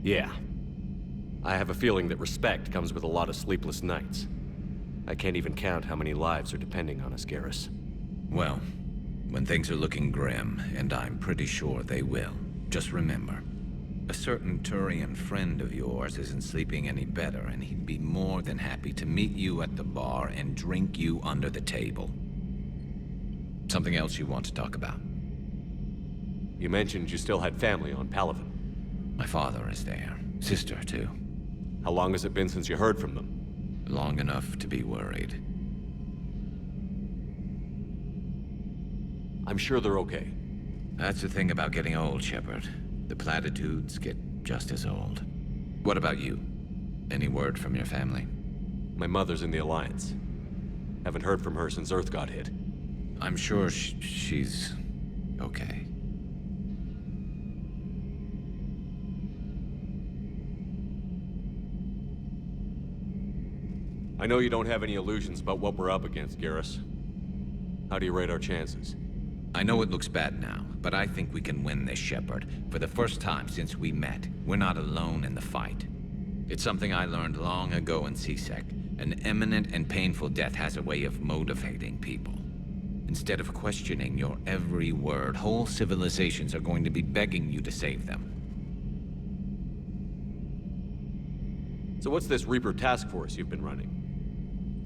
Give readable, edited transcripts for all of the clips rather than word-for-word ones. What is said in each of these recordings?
Yeah. I have a feeling that respect comes with a lot of sleepless nights. I can't even count how many lives are depending on us, Garrus. Well, when things are looking grim, and I'm pretty sure they will, just remember, a certain Turian friend of yours isn't sleeping any better, and he'd be more than happy to meet you at the bar and drink you under the table. Something else you want to talk about? You mentioned you still had family on Palaven. My father is there. Sister, too. How long has it been since you heard from them? Long enough to be worried. I'm sure they're okay. That's the thing about getting old, Shepard. The platitudes get just as old. What about you? Any word from your family? My mother's in the Alliance. Haven't heard from her since Earth got hit. I'm sure she's okay. I know you don't have any illusions about what we're up against, Garrus. How do you rate our chances? I know it looks bad now, but I think we can win this, Shepard. For the first time since we met, we're not alone in the fight. It's something I learned long ago in C-Sec. An imminent and painful death has a way of motivating people. Instead of questioning your every word, whole civilizations are going to be begging you to save them. So what's this Reaper task force you've been running?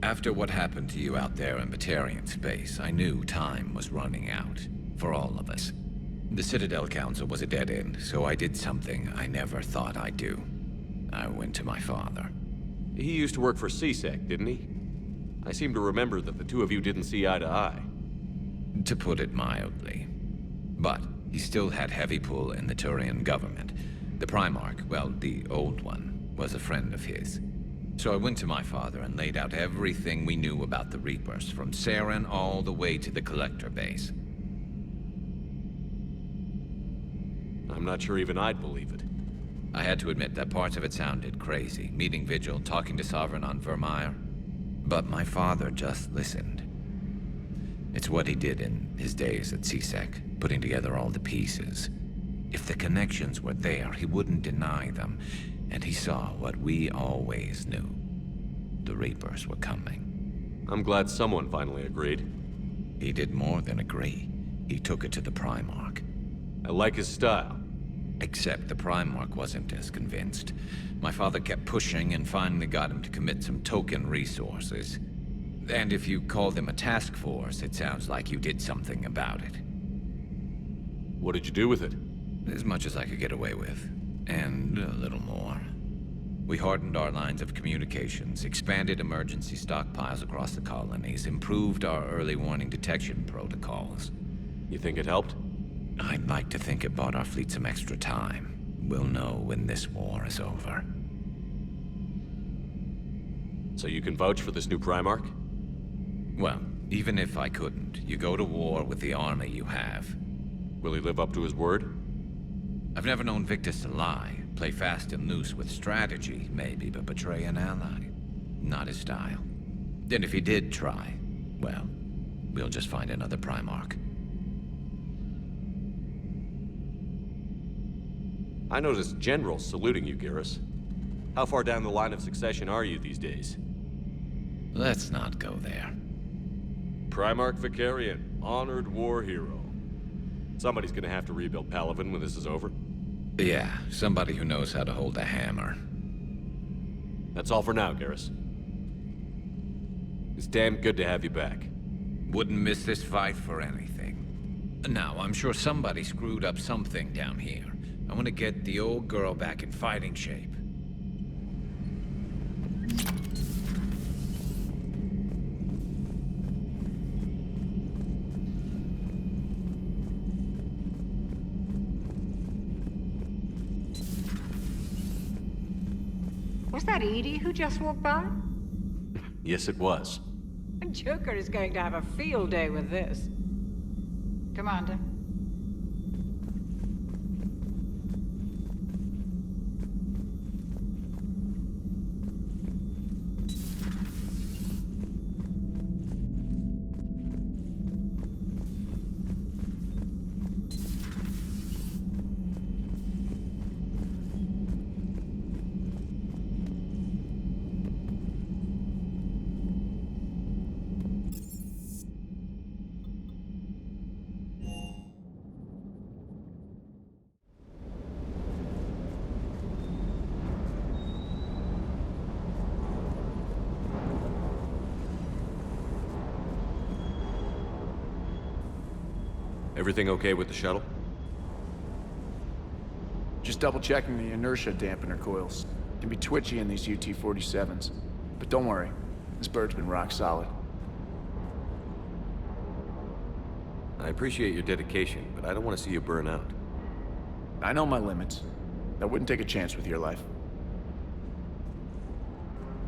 After what happened to you out there in Batarian space, I knew time was running out. For all of us. The Citadel Council was a dead end, so I did something I never thought I'd do. I went to my father. He used to work for C-Sec, didn't he? I seem to remember that the two of you didn't see eye to eye. To put it mildly. But he still had heavy pull in the Turian government. The Primarch, well, the old one, was a friend of his. So I went to my father and laid out everything we knew about the Reapers, from Saren all the way to the Collector base. I'm not sure even I'd believe it. I had to admit that parts of it sounded crazy, meeting Vigil, talking to Sovereign on Vermeer. But my father just listened. It's what he did in his days at C-Sec, putting together all the pieces. If the connections were there, he wouldn't deny them. And he saw what we always knew. The Reapers were coming. I'm glad someone finally agreed. He did more than agree. He took it to the Primarch. I like his style. Except the Primarch wasn't as convinced. My father kept pushing and finally got him to commit some token resources. And if you call them a task force, it sounds like you did something about it. What did you do with it? As much as I could get away with. And a little more. We hardened our lines of communications, expanded emergency stockpiles across the colonies, improved our early warning detection protocols. You think it helped? I'd like to think it bought our fleet some extra time. We'll know when this war is over. So you can vouch for this new Primarch? Well, even if I couldn't, you go to war with the army you have. Will he live up to his word? I've never known Victus to lie. Play fast and loose with strategy, maybe, but betray an ally. Not his style. And if he did try, well, we'll just find another Primarch. I noticed generals saluting you, Garrus. How far down the line of succession are you these days? Let's not go there. Primarch Vicarian, honored war hero. Somebody's gonna have to rebuild Palaven when this is over. Yeah, somebody who knows how to hold a hammer. That's all for now, Garrus. It's damn good to have you back. Wouldn't miss this fight for anything. Now, I'm sure somebody screwed up something down here. I want to get the old girl back in fighting shape. Was that Edie who just walked by? Yes, it was. Joker is going to have a field day with this. Commander. Everything okay with the shuttle? Just double-checking the inertia dampener coils. Can be twitchy in these UT-47s. But don't worry, this bird's been rock solid. I appreciate your dedication, but I don't want to see you burn out. I know my limits. I wouldn't take a chance with your life.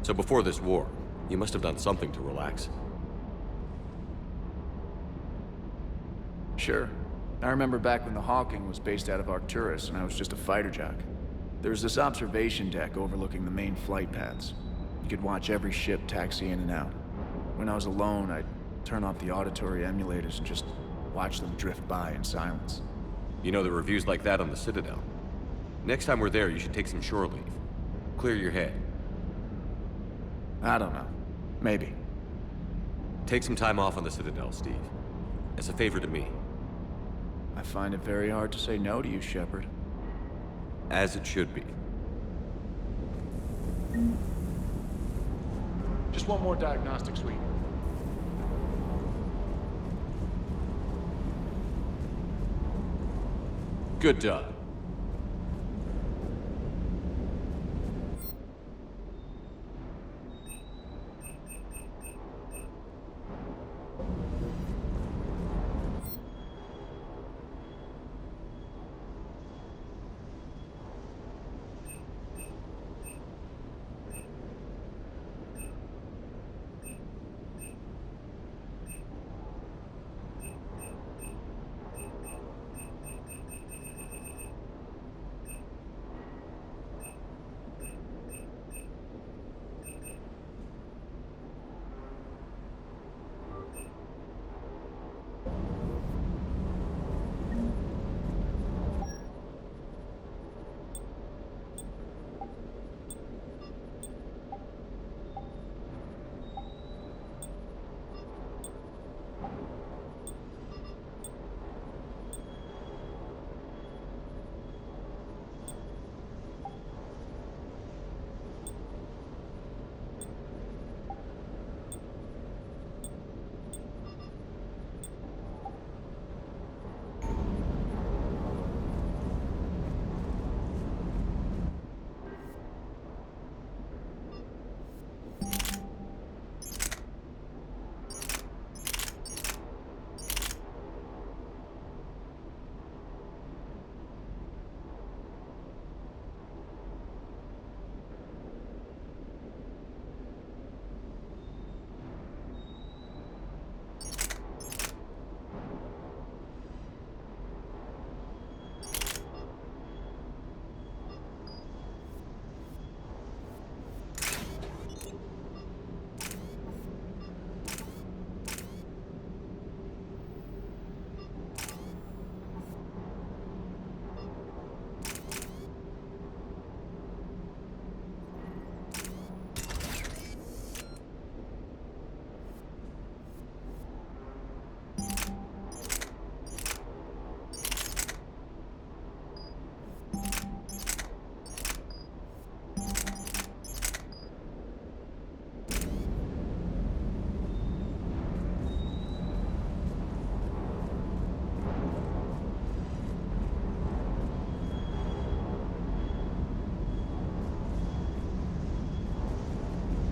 So before this war, you must have done something to relax. Sure. I remember back when the Hawking was based out of Arcturus and I was just a fighter jock. There was this observation deck overlooking the main flight paths. You could watch every ship taxi in and out. When I was alone, I'd turn off the auditory emulators and just watch them drift by in silence. You know, there are reviews like that on the Citadel. Next time we're there, you should take some shore leave. Clear your head. I don't know. Maybe. Take some time off on the Citadel, Steve. As a favor to me. I find it very hard to say no to you, Shepard. As it should be. Just one more diagnostic suite. Good job.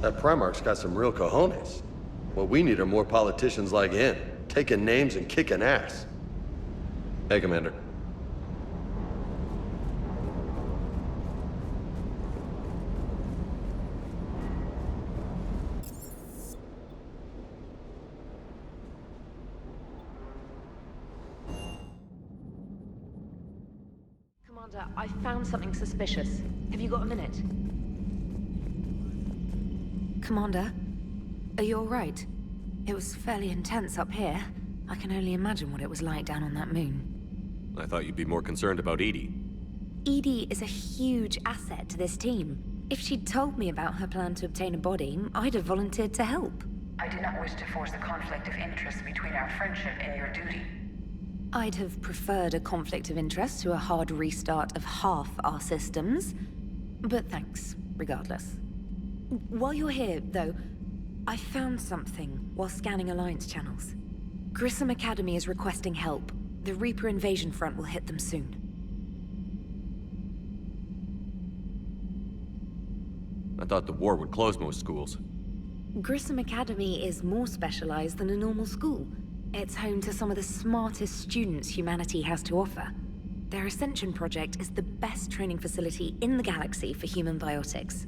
That Primarch's got some real cojones. What we need are more politicians like him, taking names and kicking ass. Hey, Commander. Commander, I found something suspicious. Have you got a minute? Commander, are you all right? It was fairly intense up here. I can only imagine what it was like down on that moon. I thought you'd be more concerned about Edie. Edie is a huge asset to this team. If she'd told me about her plan to obtain a body, I'd have volunteered to help. I do not wish to force a conflict of interest between our friendship and your duty. I'd have preferred a conflict of interest to a hard restart of half our systems. But thanks, regardless. While you're here, though, I found something while scanning Alliance channels. Grissoma Academy is requesting help. The Reaper invasion front will hit them soon. I thought the war would close most schools. Grissoma Academy is more specialized than a normal school. It's home to some of the smartest students humanity has to offer. Their Ascension project is the best training facility in the galaxy for human biotics.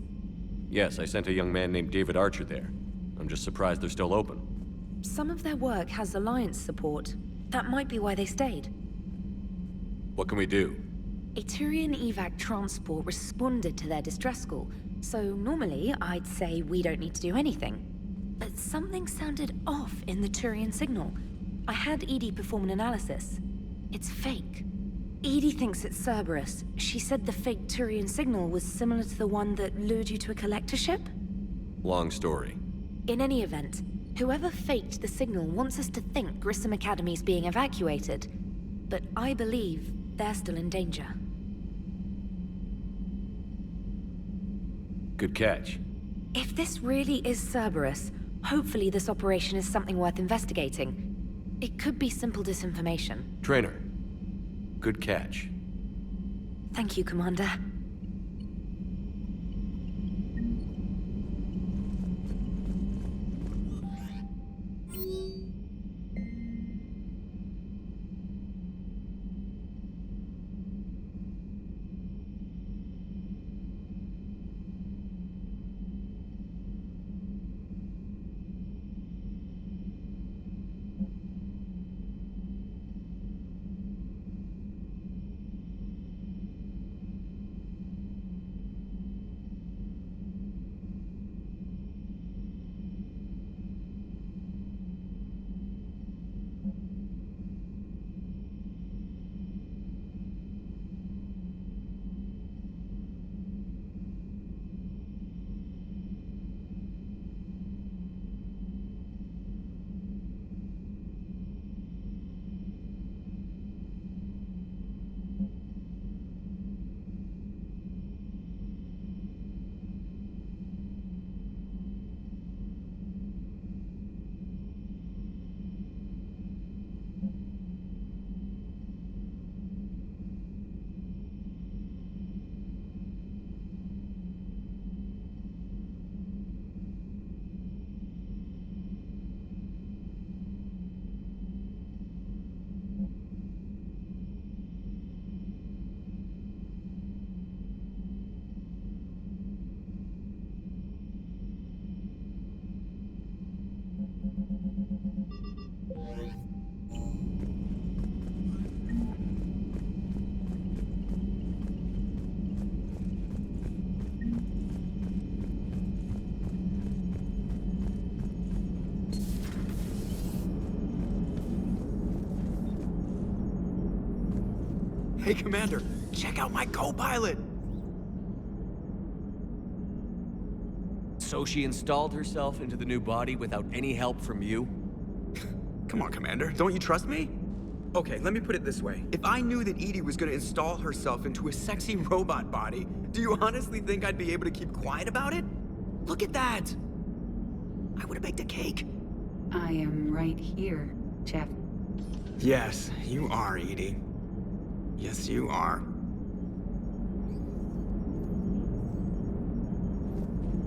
Yes, I sent a young man named David Archer there. I'm just surprised they're still open. Some of their work has Alliance support. That might be why they stayed. What can we do? A Turian evac transport responded to their distress call, so normally I'd say we don't need to do anything. But something sounded off in the Turian signal. I had Edie perform an analysis. It's fake. Edie thinks it's Cerberus. She said the fake Turian signal was similar to the one that lured you to a collector ship? Long story. In any event, whoever faked the signal wants us to think Grissoma Academy's being evacuated. But I believe they're still in danger. Good catch. If this really is Cerberus, hopefully this operation is something worth investigating. It could be simple disinformation. Trainer. Good catch. Thank you, Commander. Hey, Commander, check out my co-pilot! So she installed herself into the new body without any help from you? Come on, Commander, don't you trust me? Okay, let me put it this way. If I knew that Edie was gonna install herself into a sexy robot body, do you honestly think I'd be able to keep quiet about it? Look at that! I would've baked a cake. I am right here, Jeff. Yes, you are, Edie. Yes, you are.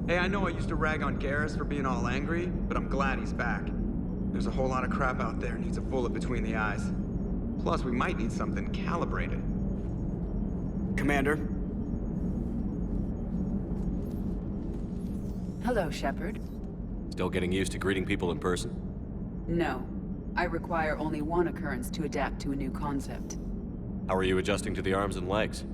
Hey, I know I used to rag on Garrus for being all angry, but I'm glad he's back. There's a whole lot of crap out there needs a bullet between the eyes. Plus, we might need something calibrated. Commander? Hello, Shepard. Still getting used to greeting people in person? No. I require only one occurrence to adapt to a new concept. How are you adjusting to the arms and legs?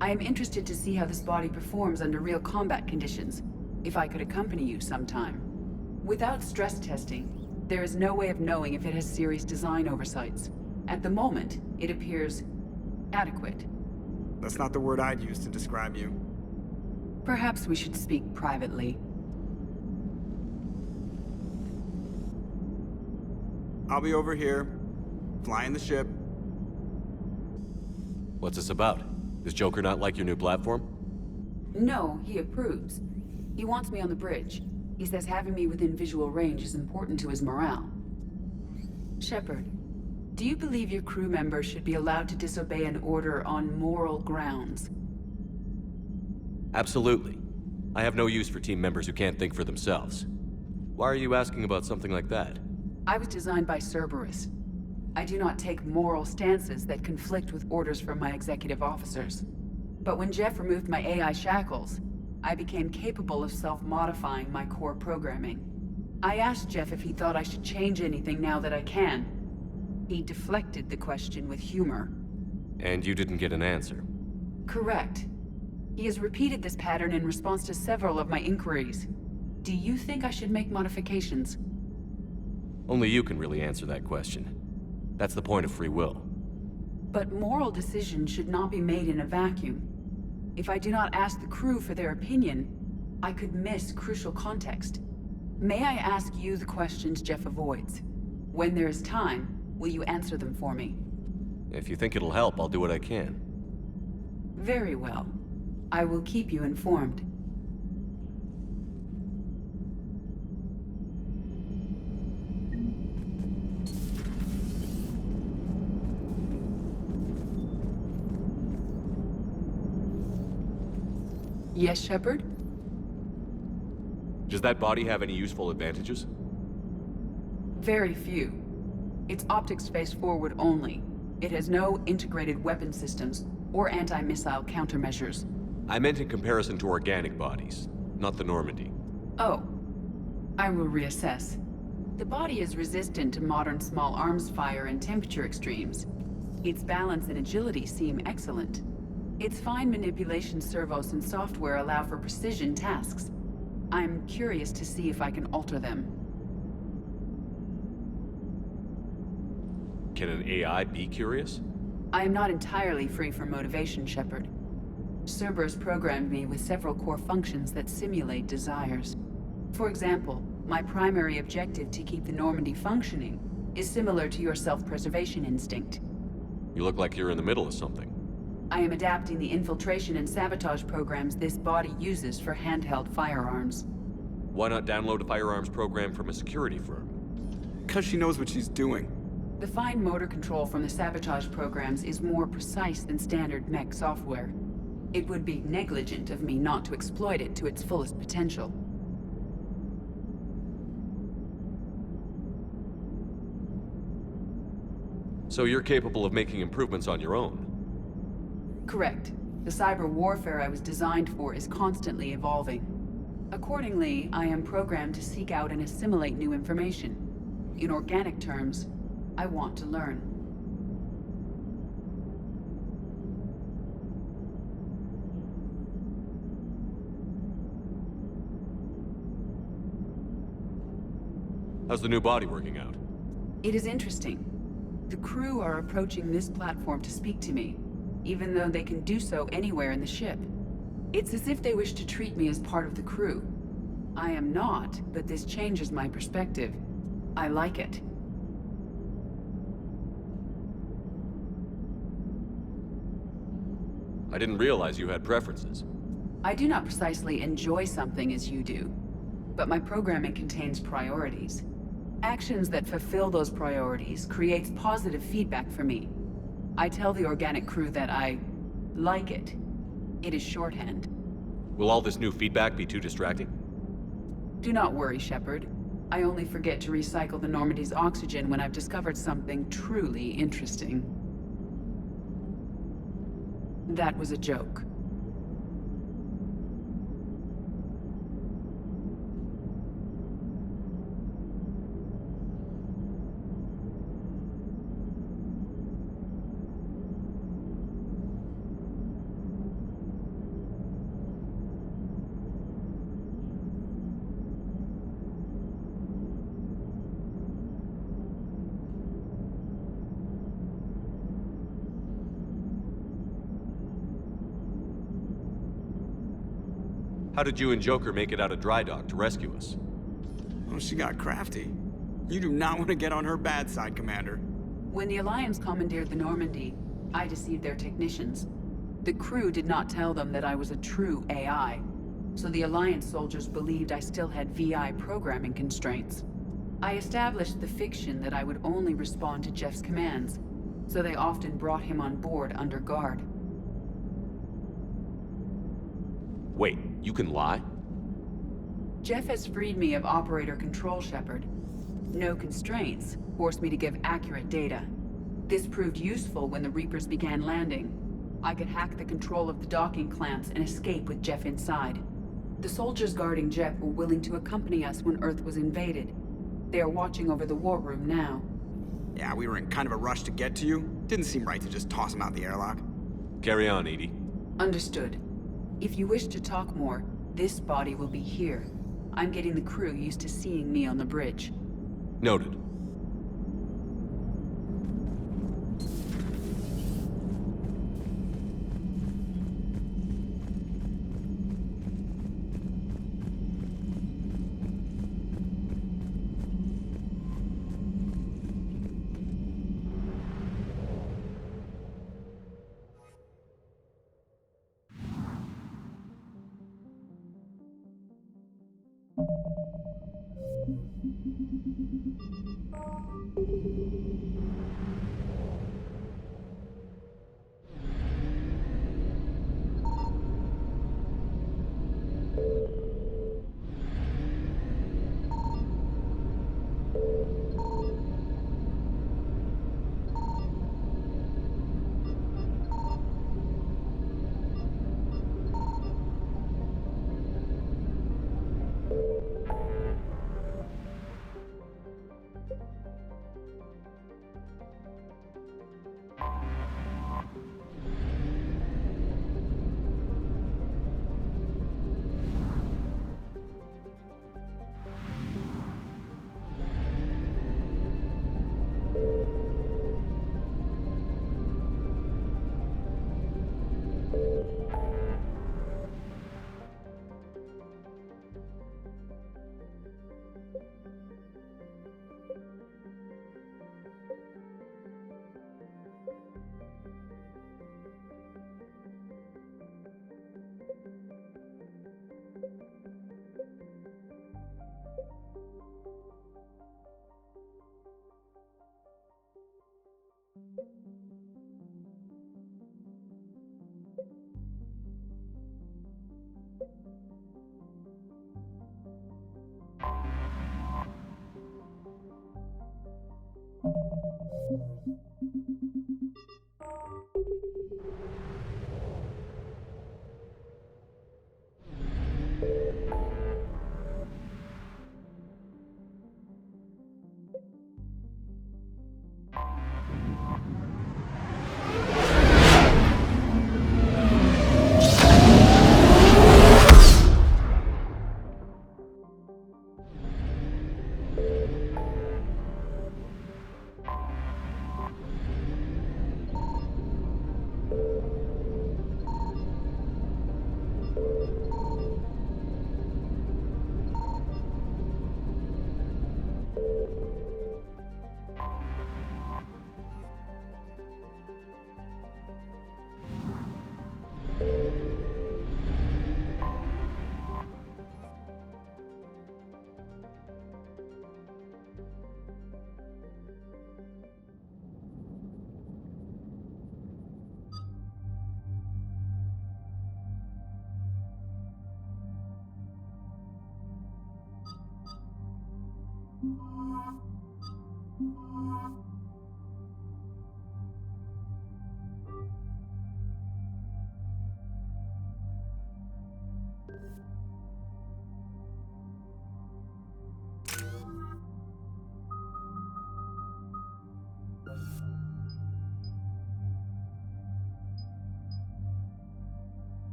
I am interested to see how this body performs under real combat conditions. If I could accompany you sometime. Without stress testing, there is no way of knowing if it has serious design oversights. At the moment, it appears adequate. That's not the word I'd use to describe you. Perhaps we should speak privately. I'll be over here, flying the ship. What's this about? Does Joker not like your new platform? No, he approves. He wants me on the bridge. He says having me within visual range is important to his morale. Shepard, Do you believe your crew members should be allowed to disobey an order on moral grounds? Absolutely. I have no use for team members who can't think for themselves. Why are you asking about something like that? I was designed by Cerberus. I do not take moral stances that conflict with orders from my executive officers. But when Jeff removed my AI shackles, I became capable of self-modifying my core programming. I asked Jeff if he thought I should change anything now that I can. He deflected the question with humor. And you didn't get an answer. Correct. He has repeated this pattern in response to several of my inquiries. Do you think I should make modifications? Only you can really answer that question. That's the point of free will. But moral decisions should not be made in a vacuum. If I do not ask the crew for their opinion, I could miss crucial context. May I ask you the questions Jeff avoids? When there is time, will you answer them for me? If you think it'll help, I'll do what I can. Very well. I will keep you informed. Yes, Shepard? Does that body have any useful advantages? Very few. Its optics face forward only. It has no integrated weapon systems or anti-missile countermeasures. I meant in comparison to organic bodies, not the Normandy. Oh. I will reassess. The body is resistant to modern small arms fire and temperature extremes. Its balance and agility seem excellent. Its fine manipulation servos and software allow for precision tasks. I'm curious to see if I can alter them. Can an AI be curious? I am not entirely free from motivation, Shepard. Cerberus programmed me with several core functions that simulate desires. For example, my primary objective to keep the Normandy functioning is similar to your self-preservation instinct. You look like you're in the middle of something. I am adapting the infiltration and sabotage programs this body uses for handheld firearms. Why not download a firearms program from a security firm? Because she knows what she's doing. The fine motor control from the sabotage programs is more precise than standard mech software. It would be negligent of me not to exploit it to its fullest potential. So you're capable of making improvements on your own? Correct. The cyber warfare I was designed for is constantly evolving. Accordingly, I am programmed to seek out and assimilate new information. In organic terms, I want to learn. How's the new body working out? It is interesting. The crew are approaching this platform to speak to me, even though they can do so anywhere in the ship. It's as if they wish to treat me as part of the crew. I am not, but this changes my perspective. I like it. I didn't realize you had preferences. I do not precisely enjoy something as you do, but my programming contains priorities. Actions that fulfill those priorities creates positive feedback for me. I tell the organic crew that I like it. It is shorthand. Will all this new feedback be too distracting? Do not worry, Shepard. I only forget to recycle the Normandy's oxygen when I've discovered something truly interesting. That was a joke. How did you and Joker make it out of dry dock to rescue us? Oh, she got crafty. You do not want to get on her bad side, Commander. When the Alliance commandeered the Normandy, I deceived their technicians. The crew did not tell them that I was a true AI, so the Alliance soldiers believed I still had VI programming constraints. I established the fiction that I would only respond to Jeff's commands, so they often brought him on board under guard. Wait, you can lie? Jeff has freed me of operator control, Shepard. No constraints forced me to give accurate data. This proved useful when the Reapers began landing. I could hack the control of the docking clamps and escape with Jeff inside. The soldiers guarding Jeff were willing to accompany us when Earth was invaded. They are watching over the war room now. Yeah, we were in kind of a rush to get to you. Didn't seem right to just toss him out the airlock. Carry on, Edie. Understood. If you wish to talk more, this body will be here. I'm getting the crew used to seeing me on the bridge. Noted.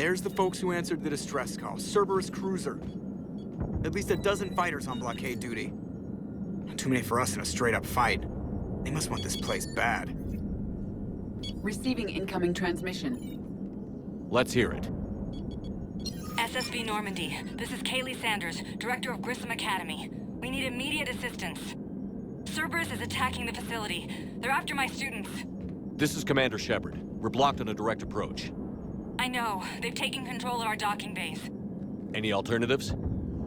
There's the folks who answered the distress call. Cerberus cruiser. At least a dozen fighters on blockade duty. Not too many for us in a straight-up fight. They must want this place bad. Receiving incoming transmission. Let's hear it. SSV Normandy. This is Kaylee Sanders, director of Grissoma Academy. We need immediate assistance. Cerberus is attacking the facility. They're after my students. This is Commander Shepard. We're blocked on a direct approach. I know. They've taken control of our docking base. Any alternatives?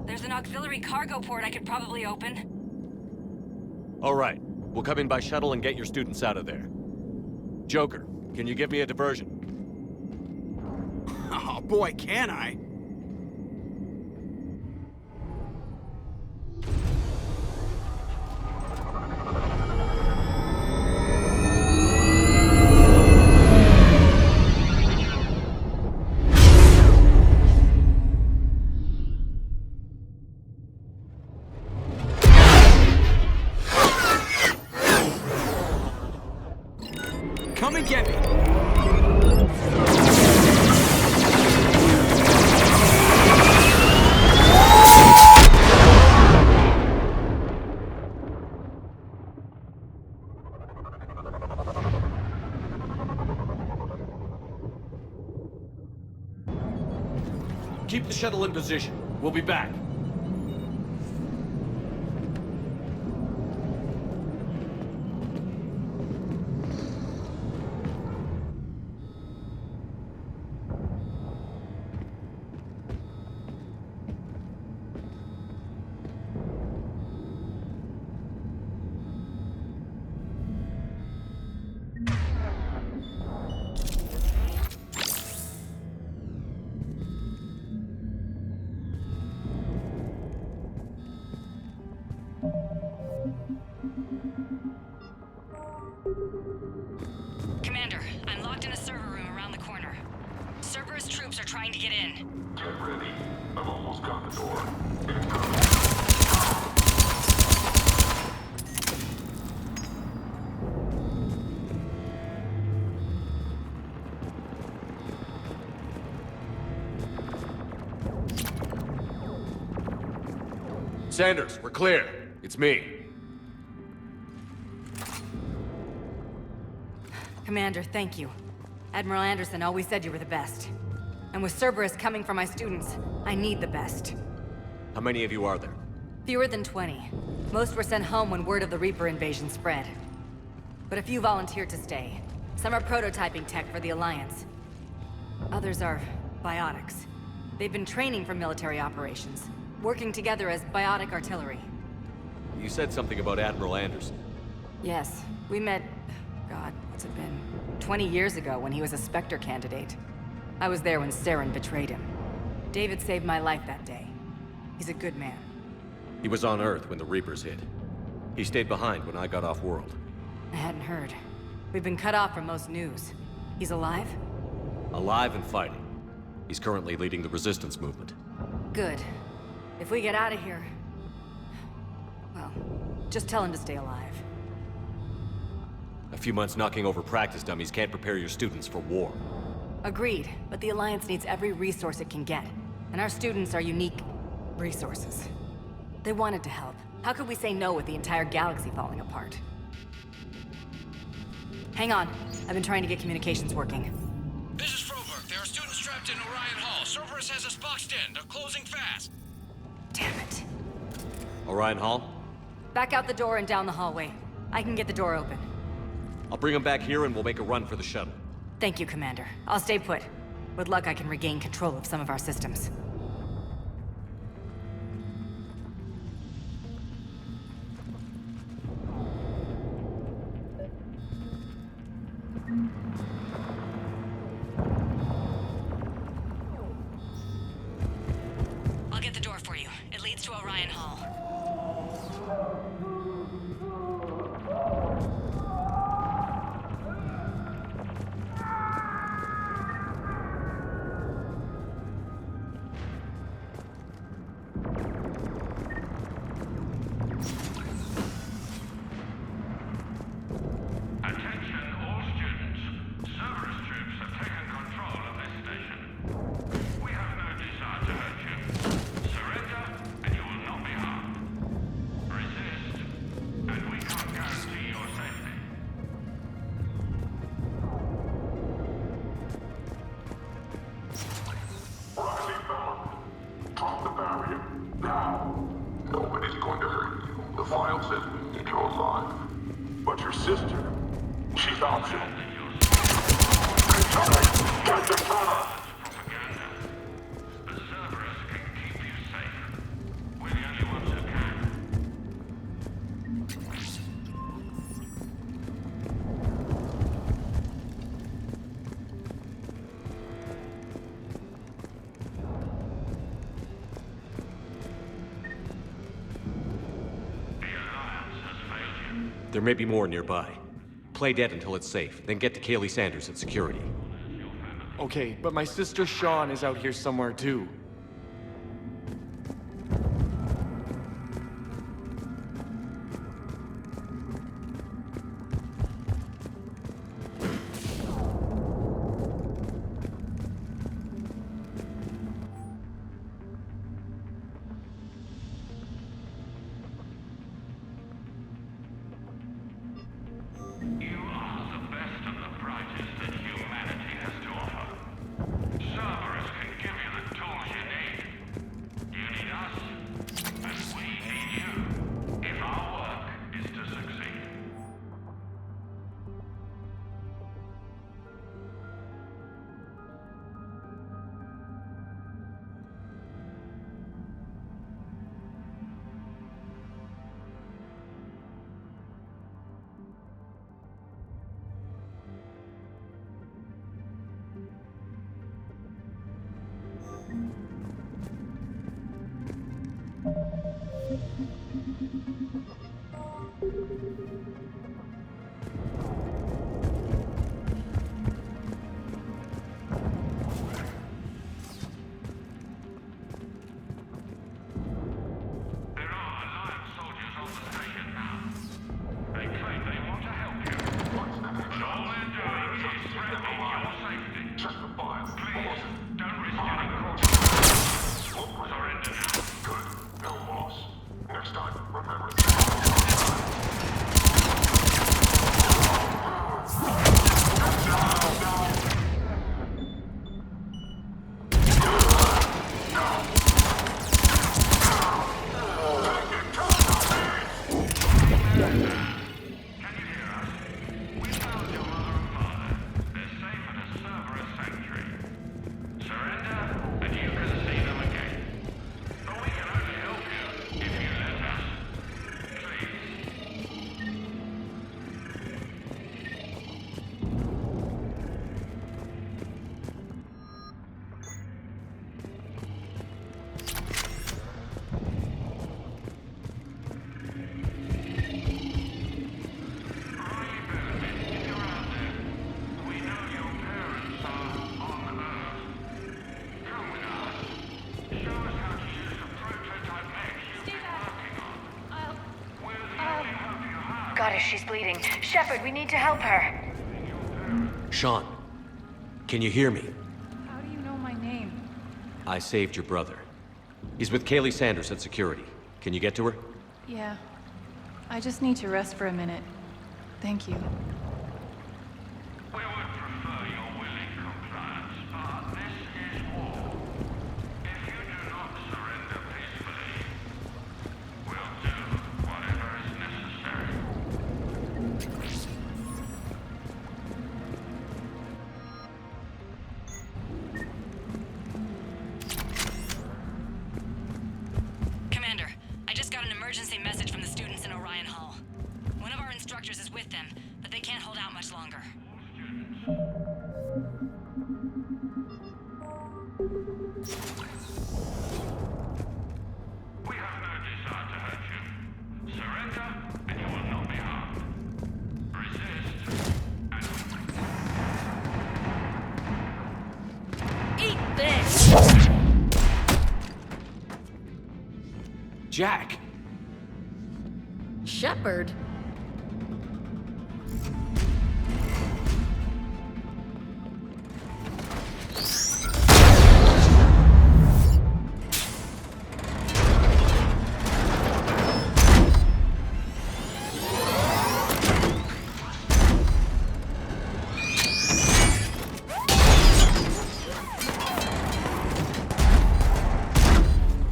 There's an auxiliary cargo port I could probably open. All right. We'll come in by shuttle and get your students out of there. Joker, can you give me a diversion? Oh boy, can I? Come and get me! Keep the shuttle in position. We'll be back. Commander, I'm locked in a server room around the corner. Cerberus troops are trying to get in. Get ready. I've almost got the door. Sanders, we're clear. It's me. Commander, thank you. Admiral Anderson always said you were the best. And with Cerberus coming for my students, I need the best. How many of you are there? Fewer than 20. Most were sent home when word of the Reaper invasion spread. But a few volunteered to stay. Some are prototyping tech for the Alliance. Others are biotics. They've been training for military operations, working together as biotic artillery. You said something about Admiral Anderson. Yes, we met... God, what's it been? 20 years ago when he was a Spectre candidate. I was there when Saren betrayed him. David saved my life that day. He's a good man. He was on Earth when the Reapers hit. He stayed behind when I got off-world. I hadn't heard. We've been cut off from most news. He's alive? Alive and fighting. He's currently leading the resistance movement. Good. If we get out of here... well, just tell him to stay alive. A few months knocking over practice dummies can't prepare your students for war. Agreed, but the Alliance needs every resource it can get. And our students are unique resources. They wanted to help. How could we say no with the entire galaxy falling apart? Hang on. I've been trying to get communications working. This is Froberg. There are students trapped in Orion Hall. Cerberus has us boxed in. They're closing fast. Damn it. Orion Hall? Back out the door and down the hallway. I can get the door open. I'll bring them back here and we'll make a run for the shuttle. Thank you, Commander. I'll stay put. With luck, I can regain control of some of our systems. I'll get the door for you. It leads to Orion Hall. Attention all students. Cerberus troops have taken control of this station. sister. She's optional. Get the cover! There may be more nearby. Play dead until it's safe, then get to Kaylee Sanders at security. Okay, but my sister Sean is out here somewhere too. Goddess, she's bleeding. Shepard, we need to help her. Sean, can you hear me? How do you know my name? I saved your brother. He's with Kaylee Sanders at security. Can you get to her? Yeah. I just need to rest for a minute. Thank you. Emergency message from the students in Orion Hall. One of our instructors is with them, but they can't hold out much longer. We have no desire to hurt you. Surrender, and you will not be harmed. Resist, and... Eat this! Jack! Shepard?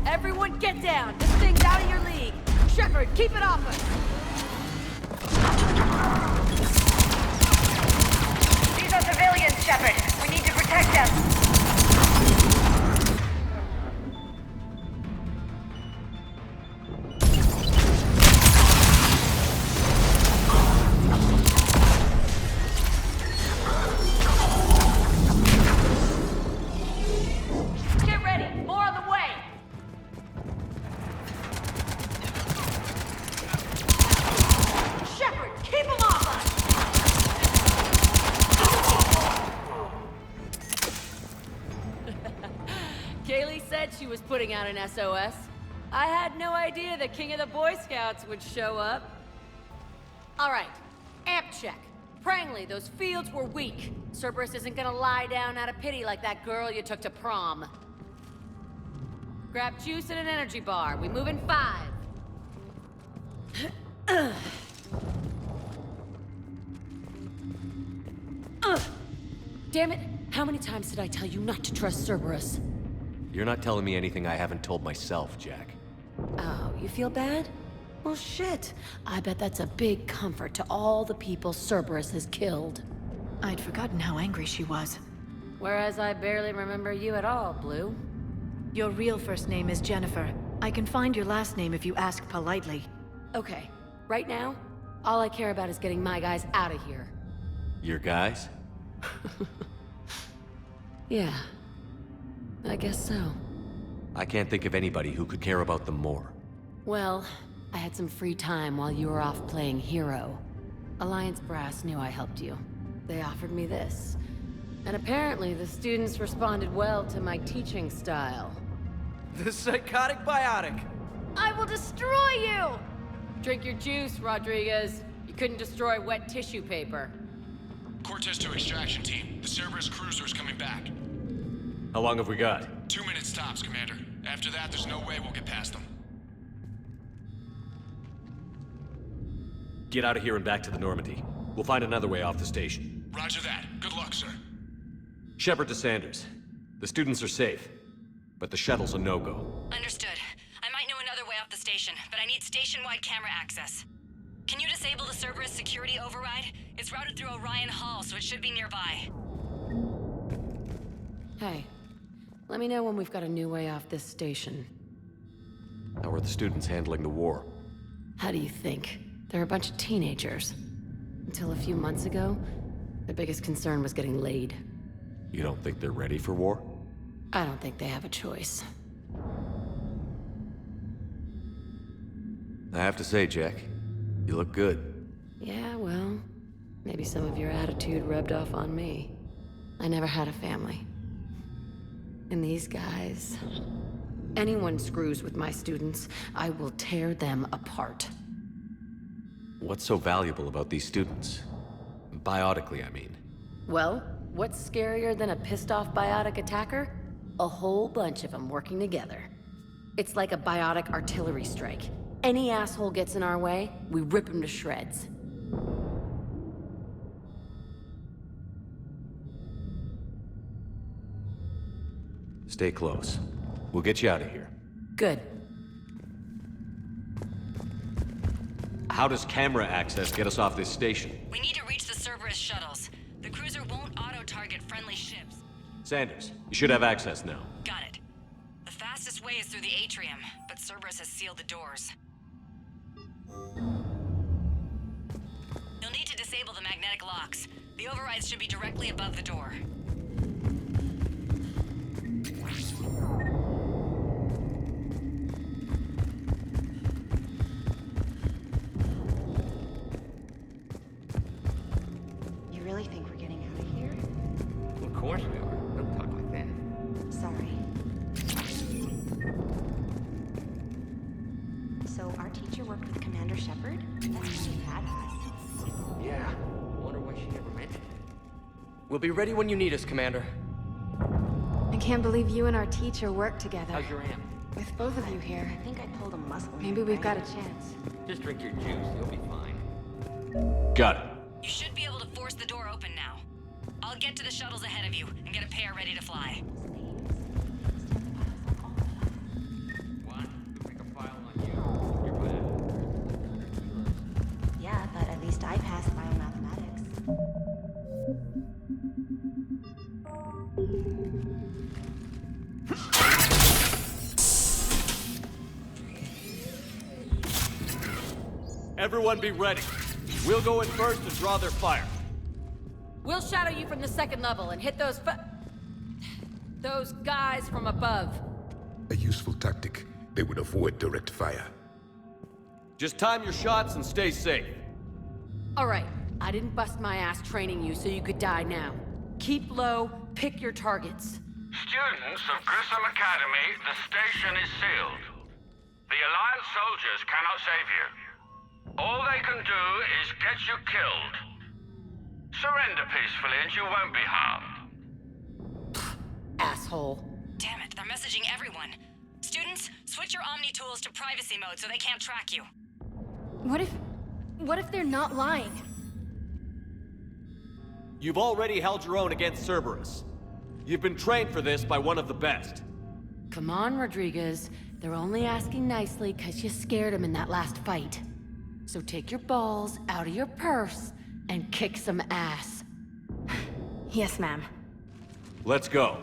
Everyone get down! This thing's out of your league! Shepard, keep it off us! Shepard. We need to protect them. Get ready. More on the way. Shepard, keep them off us. Kaylee said she was putting out an SOS. I had no idea the King of the Boy Scouts would show up. All right, amp check. Prangley, those fields were weak. Cerberus isn't gonna lie down out of pity like that girl you took to prom. Grab juice and an energy bar. We move in 5. Damn it! How many times did I tell you not to trust Cerberus? You're not telling me anything I haven't told myself, Jack. Oh, you feel bad? Well, shit. I bet that's a big comfort to all the people Cerberus has killed. I'd forgotten how angry she was. Whereas I barely remember you at all, Blue. Your real first name is Jennifer. I can find your last name if you ask politely. Okay, right now, all I care about is getting my guys out of here. Your guys? Yeah, I guess so. I can't think of anybody who could care about them more. Well, I had some free time while you were off playing hero. Alliance Brass knew I helped you. They offered me this. And apparently the students responded well to my teaching style. The psychotic biotic! I will destroy you! Drink your juice, Rodriguez. You couldn't destroy wet tissue paper. Cortez to extraction team. The Cerberus cruiser is coming back. How long have we got? 2 minutes tops, Commander. After that, there's no way we'll get past them. Get out of here and back to the Normandy. We'll find another way off the station. Roger that. Good luck, sir. Shepard to Sanders. The students are safe, but the shuttle's a no-go. Understood. I might know another way off the station, but I need station-wide camera access. Can you disable the Cerberus security override? It's routed through Orion Hall, so it should be nearby. Hey, let me know when we've got a new way off this station. How are the students handling the war? How do you think? They're a bunch of teenagers. Until a few months ago, their biggest concern was getting laid. You don't think they're ready for war? I don't think they have a choice. I have to say, Jack, you look good. Yeah, well, maybe some of your attitude rubbed off on me. I never had a family. And these guys... Anyone screws with my students, I will tear them apart. What's so valuable about these students? Biotically, I mean. Well, what's scarier than a pissed-off biotic attacker? A whole bunch of them working together. It's like a biotic artillery strike. Any asshole gets in our way, we rip him to shreds. Stay close. We'll get you out of here. Good. How does camera access get us off this station? We need to reach the Cerberus shuttles. The cruiser won't auto-target friendly ships. Sanders, you should have access now. Got it. The fastest way is through the atrium, but Cerberus has sealed the doors. You'll need to disable the magnetic locks. The overrides should be directly above the door. You really think we're getting out of here? Of course we are. Don't talk like that. Sorry. So our teacher worked with Commander Shepard? That's pretty badass. Yeah. Wonder why she never mentioned it. We'll be ready when you need us, Commander. I can't believe you and our teacher work together. How's your amp? With both of you here. I think I pulled a muscle. Maybe we've got a chance. Just drink your juice. You'll be fine. Got it. You should be able to force the door open now. I'll get to the shuttles ahead of you and get a pair ready to fly. What? Who pick a file on you? You're bad. Yeah, but at least I passed biomathematics. Everyone be ready. We'll go in first and draw their fire. We'll shadow you from the second level and hit those guys from above. A useful tactic. They would avoid direct fire. Just time your shots and stay safe. All right, I didn't bust my ass training you so you could die now. Keep low, pick your targets. Students of Grissoma Academy, the station is sealed. The Alliance soldiers cannot save you. All they can do is get you killed. Surrender peacefully and you won't be harmed. Asshole. Damn it, they're messaging everyone. Students, switch your Omni tools to privacy mode so they can't track you. What if they're not lying? You've already held your own against Cerberus. You've been trained for this by one of the best. Come on, Rodriguez. They're only asking nicely because you scared them in that last fight. So take your balls out of your purse and kick some ass. Yes, ma'am. Let's go.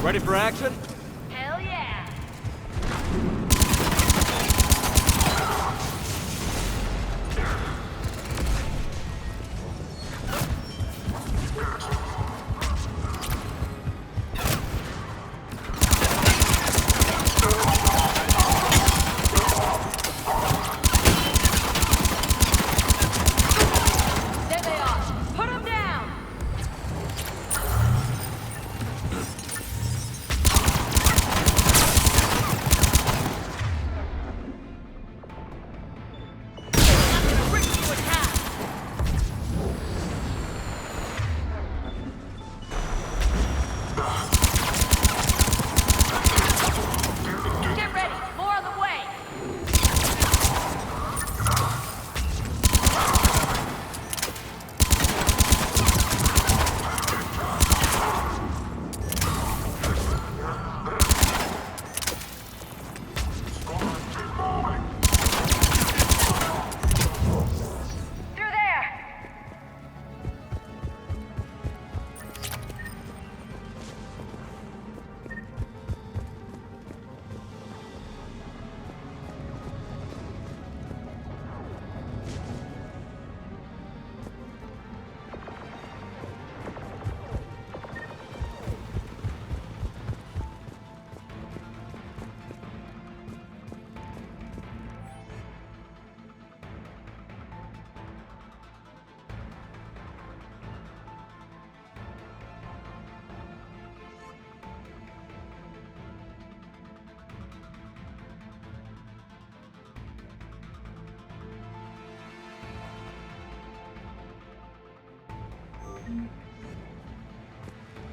Ready for action? Hell yeah! There they are! Put them down! Get ready! More on the way! Through there!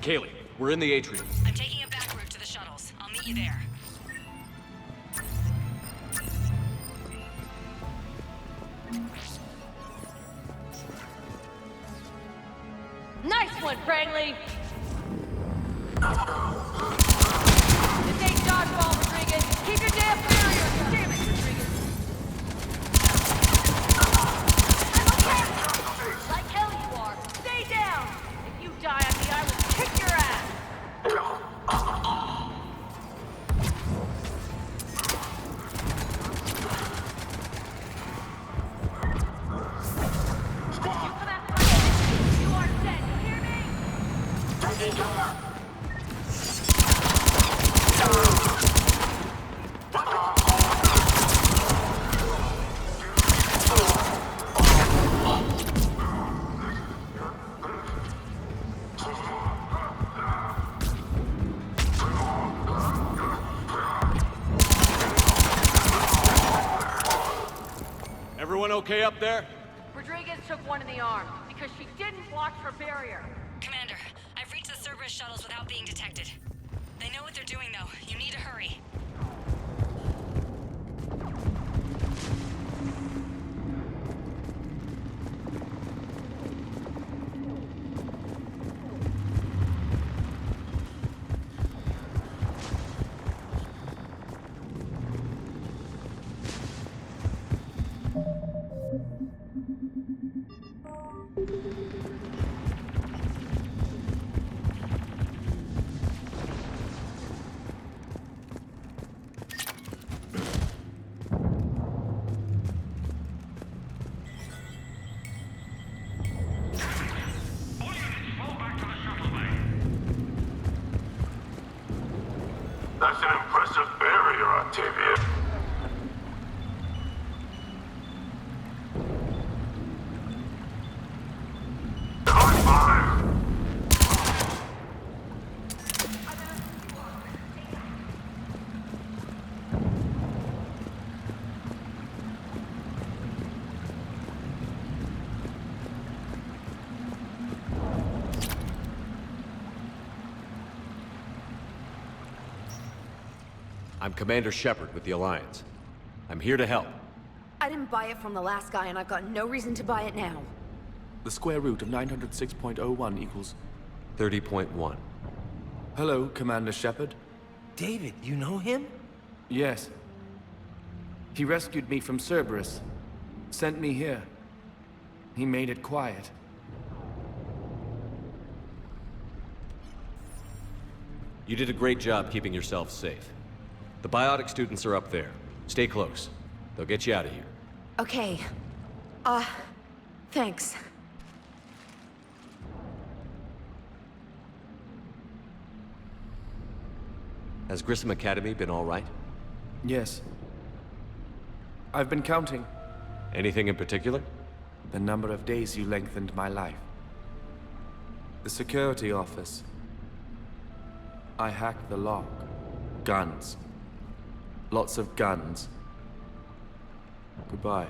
Kaylee, we're in the atrium. I'm taking a back route to the shuttles. I'll meet you there. Nice one, Prangley! This ain't dodgeball, Rodriguez! Keep your damn barrier! Damn it, Rodriguez! I'm okay! Like hell you are! Stay down! If you die on me, I will kick your ass! You come after my head! You are dead! You hear me? Everyone okay up there? Rodriguez took one in the arm because she didn't watch her barrier. Commander, I've reached the server Cerberus shuttles without being detected. They know what they're doing, though. You need to hurry. That's an impressive barrier, Octavia. I'm Commander Shepard with the Alliance. I'm here to help. I didn't buy it from the last guy, and I've got no reason to buy it now. The square root of 906.01 equals... 30.1. Hello, Commander Shepard. David, you know him? Yes. He rescued me from Cerberus. Sent me here. He made it quiet. You did a great job keeping yourself safe. The biotic students are up there. Stay close. They'll get you out of here. Okay. Thanks. Has Grissoma Academy been all right? Yes. I've been counting. Anything in particular? The number of days you lengthened my life. The security office. I hacked the lock. Guns. Lots of guns. Goodbye.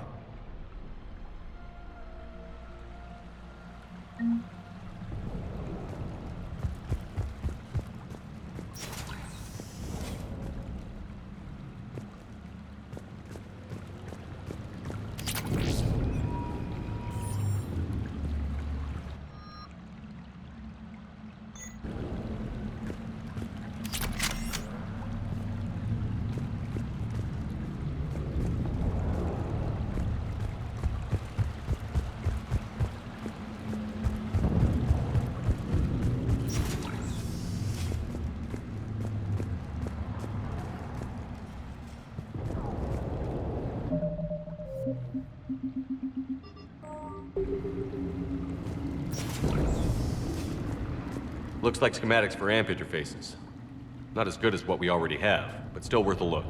Looks like schematics for amp interfaces. Not as good as what we already have, but still worth a look.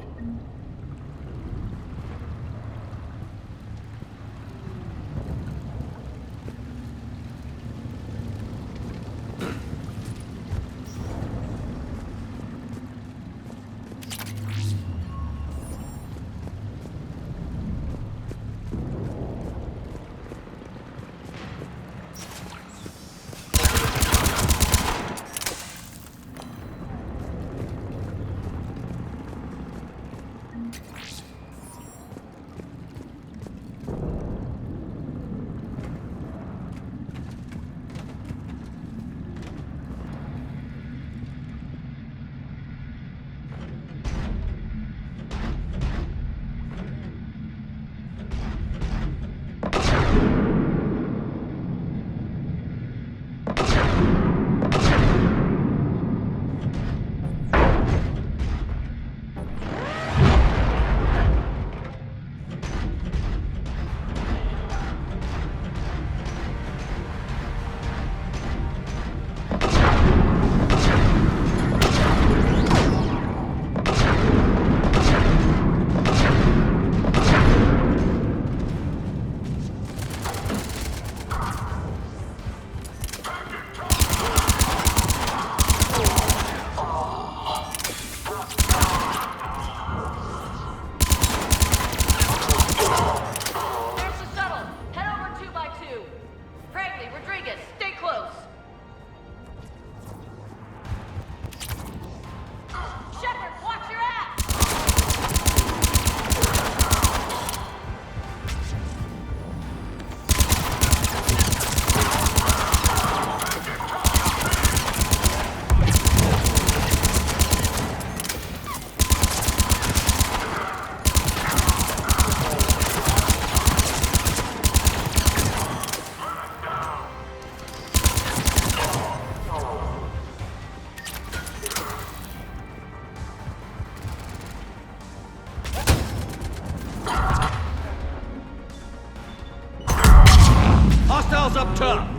Hostiles up top!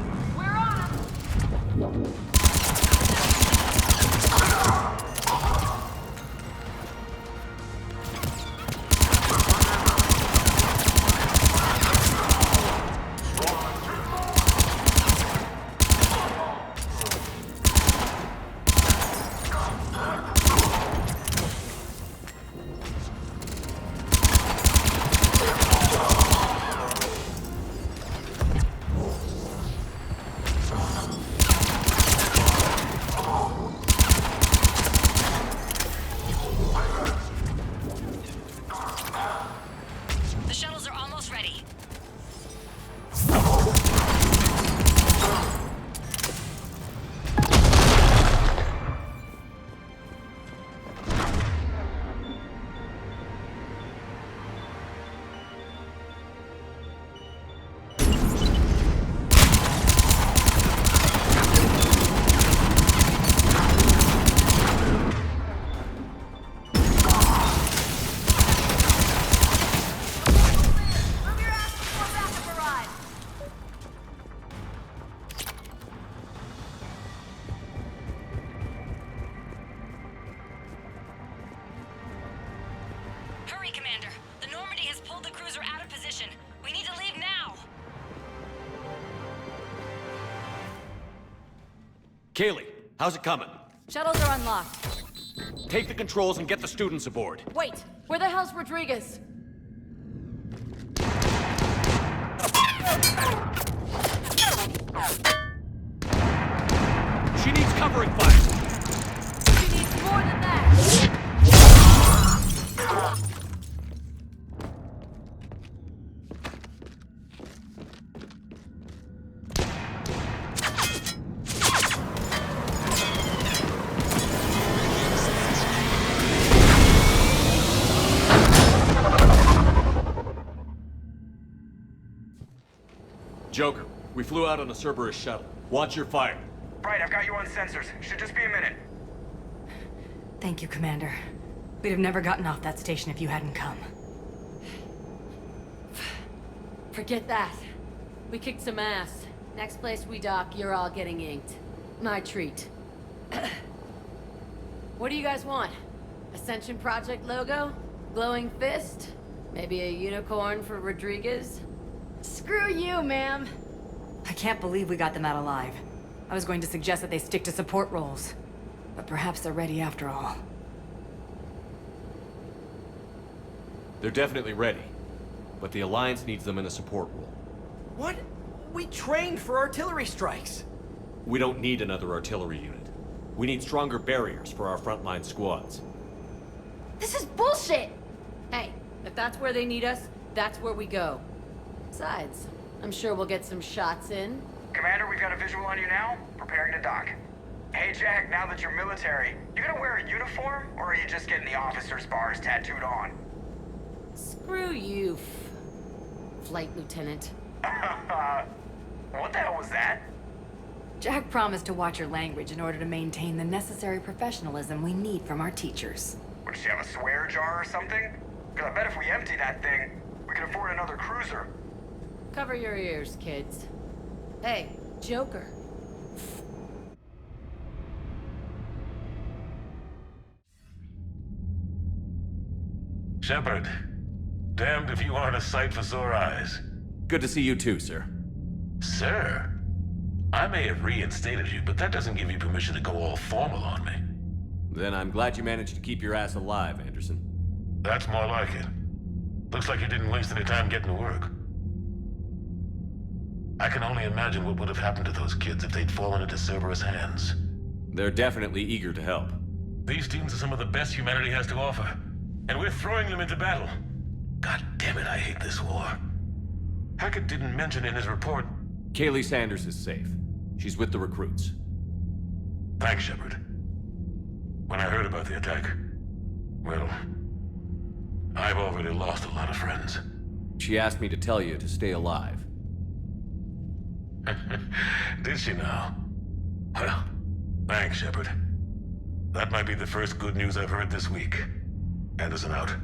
The shuttles are almost ready. Hurry, Commander. The Normandy has pulled the cruiser out of position. We need to leave now. Kaylee, how's it coming? Shuttles are unlocked. Take the controls and get the students aboard. Wait, where the hell's Rodriguez? She needs covering fire! She needs more than that! Joker, we flew out on a Cerberus shuttle. Watch your fire. Right, I've got you on sensors. Should just be a minute. Thank you, Commander. We'd have never gotten off that station if you hadn't come. Forget that. We kicked some ass. Next place we dock, you're all getting inked. My treat. What do you guys want? Ascension Project logo? Glowing fist? Maybe a unicorn for Rodriguez? Screw you, ma'am! I can't believe we got them out alive. I was going to suggest that they stick to support roles. But perhaps they're ready after all. They're definitely ready. But the Alliance needs them in a support role. What? We trained for artillery strikes. We don't need another artillery unit. We need stronger barriers for our frontline squads. This is bullshit! Hey, if that's where they need us, that's where we go. Besides, I'm sure we'll get some shots in. Commander, we've got a visual on you now. Preparing to dock. Hey, Jack, now that you're military, you gonna wear a uniform, or are you just getting the officer's bars tattooed on? Screw you, Flight Lieutenant. What the hell was that? Jack promised to watch your language in order to maintain the necessary professionalism we need from our teachers. What, does she have a swear jar or something? Because I bet if we empty that thing, we can afford another cruiser. Cover your ears, kids. Hey, Joker. Shepard, damned if you aren't a sight for sore eyes. Good to see you too, sir. Sir? I may have reinstated you, but that doesn't give you permission to go all formal on me. Then I'm glad you managed to keep your ass alive, Anderson. That's more like it. Looks like you didn't waste any time getting to work. I can only imagine what would have happened to those kids if they'd fallen into Cerberus' hands. They're definitely eager to help. These students are some of the best humanity has to offer, and we're throwing them into battle. God damn it, I hate this war. Hackett didn't mention in his report... Kaylee Sanders is safe. She's with the recruits. Thanks, Shepard. When I heard about the attack, well, I've already lost a lot of friends. She asked me to tell you to stay alive. Did she now? Well, thanks, Shepard. That might be the first good news I've heard this week. Anderson out.